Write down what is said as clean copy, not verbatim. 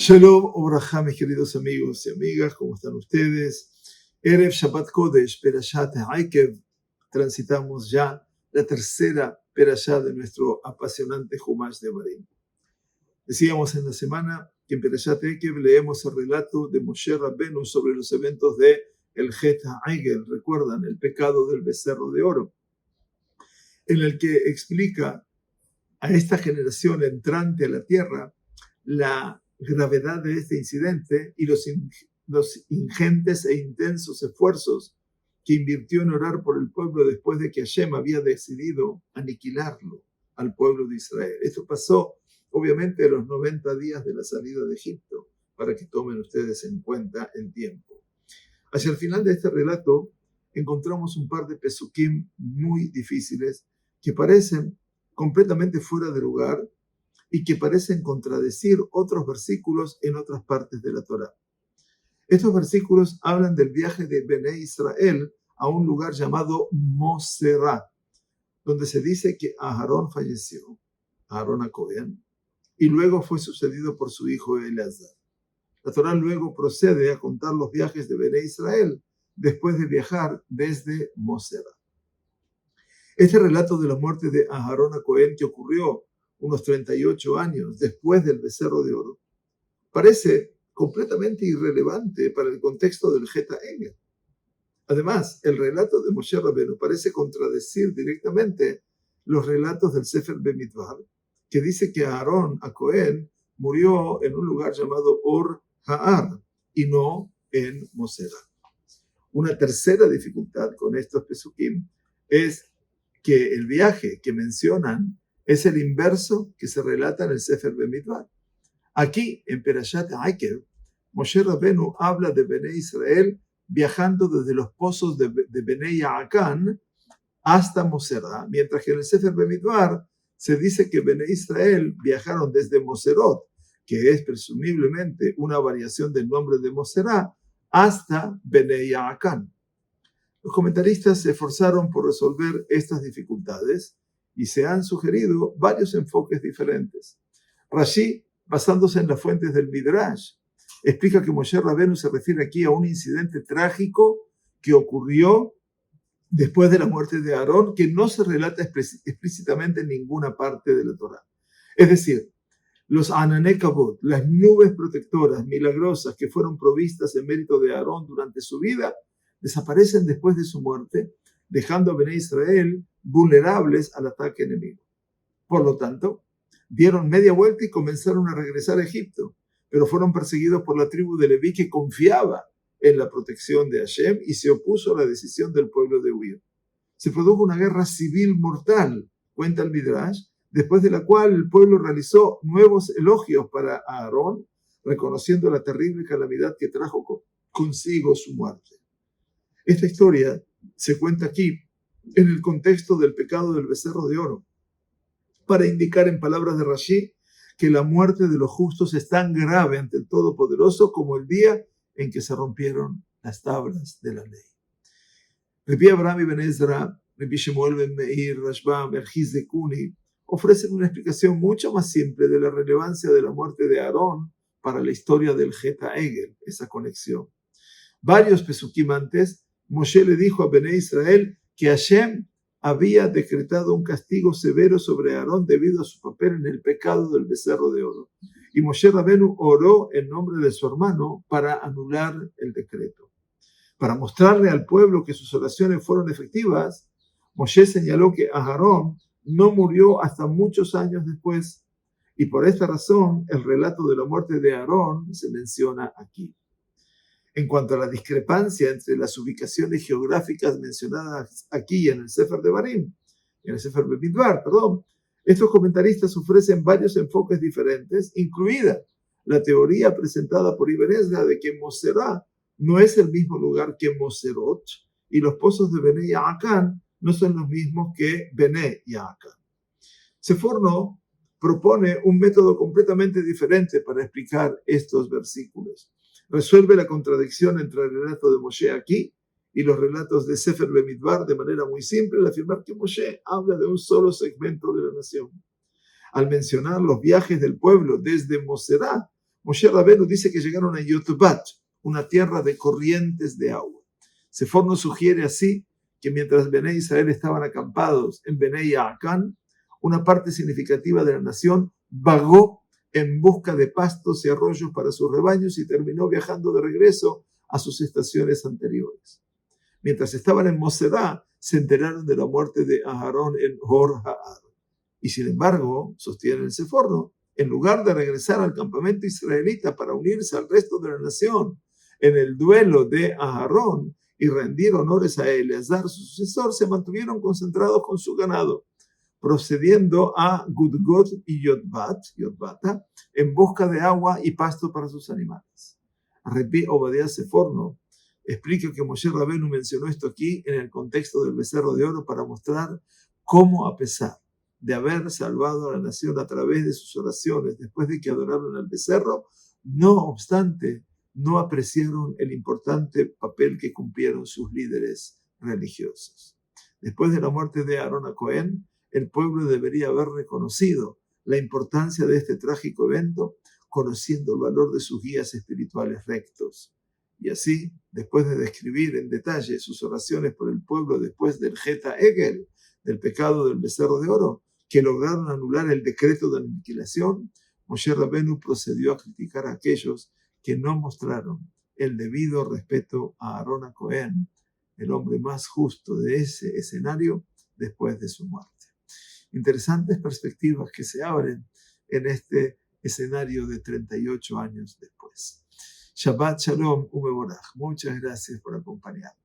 Shalom, Obraja, mis queridos amigos y amigas, ¿cómo están ustedes? Erev Shabbat Kodesh, Perashat Aikev, transitamos ya la tercera Perashá de nuestro apasionante Jumash de Barim. Decíamos en la semana que en Perashat Aikev leemos el relato de Moshe Rabbenu sobre los eventos de el Het HaEgel, recuerdan, el pecado del becerro de oro, en el que explica a esta generación entrante a la tierra la gravedad de este incidente y los ingentes e intensos esfuerzos que invirtió en orar por el pueblo después de que Hashem había decidido aniquilarlo al pueblo de Israel. Esto pasó obviamente a los 90 días de la salida de Egipto, para que tomen ustedes en cuenta el tiempo. Hacia el final de este relato encontramos un par de pesukim muy difíciles que parecen completamente fuera de lugar y que parecen contradecir otros versículos en otras partes de la Torá. Estos versículos hablan del viaje de Bené Israel a un lugar llamado Moserá, donde se dice que Aarón falleció, Aarón a Cohen, y luego fue sucedido por su hijo Eleazar. La Torá luego procede a contar los viajes de Bené Israel después de viajar desde Moserá. Este relato de la muerte de Aarón a Cohen, que ocurrió unos 38 años después del becerro de oro, parece completamente irrelevante para el contexto del Het HaEgel. Además, el relato de Moshe Rabbenu parece contradecir directamente los relatos del Sefer Bemidbar, que dice que Aarón a Cohen murió en un lugar llamado Or Haar y no en Moserá. Una tercera dificultad con estos pesukim es que el viaje que mencionan es el inverso que se relata en el Sefer Bemidbar. Aquí, en Perashat Aikev, Moshe Rabbenu habla de Bené Israel viajando desde los pozos de Bené Yaakán hasta Moserá, mientras que en el Sefer Bemidbar se dice que Bené Israel viajaron desde Moserot, que es presumiblemente una variación del nombre de Moserá, hasta Bené Yaakán. Los comentaristas se esforzaron por resolver estas dificultades y se han sugerido varios enfoques diferentes. Rashi, basándose en las fuentes del Midrash, explica que Moshe Rabbenu se refiere aquí a un incidente trágico que ocurrió después de la muerte de Aarón, que no se relata explícitamente en ninguna parte de la Torá. Es decir, los Anané Kabod, las nubes protectoras milagrosas que fueron provistas en mérito de Aarón durante su vida, desaparecen después de su muerte, dejando a Bené Israel vulnerables al ataque enemigo. Por lo tanto, dieron media vuelta y comenzaron a regresar a Egipto, pero fueron perseguidos por la tribu de Leví, que confiaba en la protección de Hashem y se opuso a la decisión del pueblo de huir. Se produjo una guerra civil mortal, cuenta el Midrash, después de la cual el pueblo realizó nuevos elogios para Aarón, reconociendo la terrible calamidad que trajo consigo su muerte. Esta historia se cuenta aquí en el contexto del pecado del becerro de oro, para indicar en palabras de Rashi que la muerte de los justos es tan grave ante el Todopoderoso como el día en que se rompieron las tablas de la ley. Rabbi Abraham ibn Ezra, Rabbi Shemuel ben Meir, Rashbam, el Hizekuni ofrecen una explicación mucho más simple de la relevancia de la muerte de Aarón para la historia del Het HaEgel, esa conexión. Varios pesukim antes, Moshe le dijo a Bené Israel que Hashem había decretado un castigo severo sobre Aarón debido a su papel en el pecado del becerro de oro. Y Moshe Rabbenu oró en nombre de su hermano para anular el decreto. Para mostrarle al pueblo que sus oraciones fueron efectivas, Moshe señaló que Aarón no murió hasta muchos años después, y por esta razón el relato de la muerte de Aarón se menciona aquí. En cuanto a la discrepancia entre las ubicaciones geográficas mencionadas aquí en el Sefer de Barim, en el Sefer Bemidbar, estos comentaristas ofrecen varios enfoques diferentes, incluida la teoría presentada por Ibn Ezra de que Moserá no es el mismo lugar que Moserot y los pozos de Bené Yaakán no son los mismos que Bené Yaakán. Seforno propone un método completamente diferente para explicar estos versículos. Resuelve la contradicción entre el relato de Moshe aquí y los relatos de Sefer Bemidbar de manera muy simple al afirmar que Moshe habla de un solo segmento de la nación. Al mencionar los viajes del pueblo desde Moserá, Moshe Rabenu dice que llegaron a Yotbat, una tierra de corrientes de agua. Sefor nos sugiere así que mientras Bené Israel estaban acampados en Bené Yaacán, una parte significativa de la nación vagó en busca de pastos y arroyos para sus rebaños y terminó viajando de regreso a sus estaciones anteriores. Mientras estaban en Moserá, se enteraron de la muerte de Aharón en Hor Haar. Y sin embargo, sostiene el Seforno, en lugar de regresar al campamento israelita para unirse al resto de la nación en el duelo de Aharón y rendir honores a Eleazar, su sucesor, se mantuvieron concentrados con su ganado, procediendo a Gudgot y Yotbata en busca de agua y pasto para sus animales. Rabbi Obadiah Seforno explica que Moshe Rabenu mencionó esto aquí en el contexto del becerro de oro para mostrar cómo, a pesar de haber salvado a la nación a través de sus oraciones después de que adoraron al becerro, no obstante, no apreciaron el importante papel que cumplieron sus líderes religiosos. Después de la muerte de Aarón a Cohen, el pueblo debería haber reconocido la importancia de este trágico evento, conociendo el valor de sus guías espirituales rectos. Y así, después de describir en detalle sus oraciones por el pueblo después del Geta Egel, del pecado del becerro de oro, que lograron anular el decreto de aniquilación, Moshe Rabenu procedió a criticar a aquellos que no mostraron el debido respeto a Aarón a Cohen, el hombre más justo de ese escenario después de su muerte. Interesantes perspectivas que se abren en este escenario de 38 años después. Shabbat Shalom Umeborach. Muchas gracias por acompañarnos.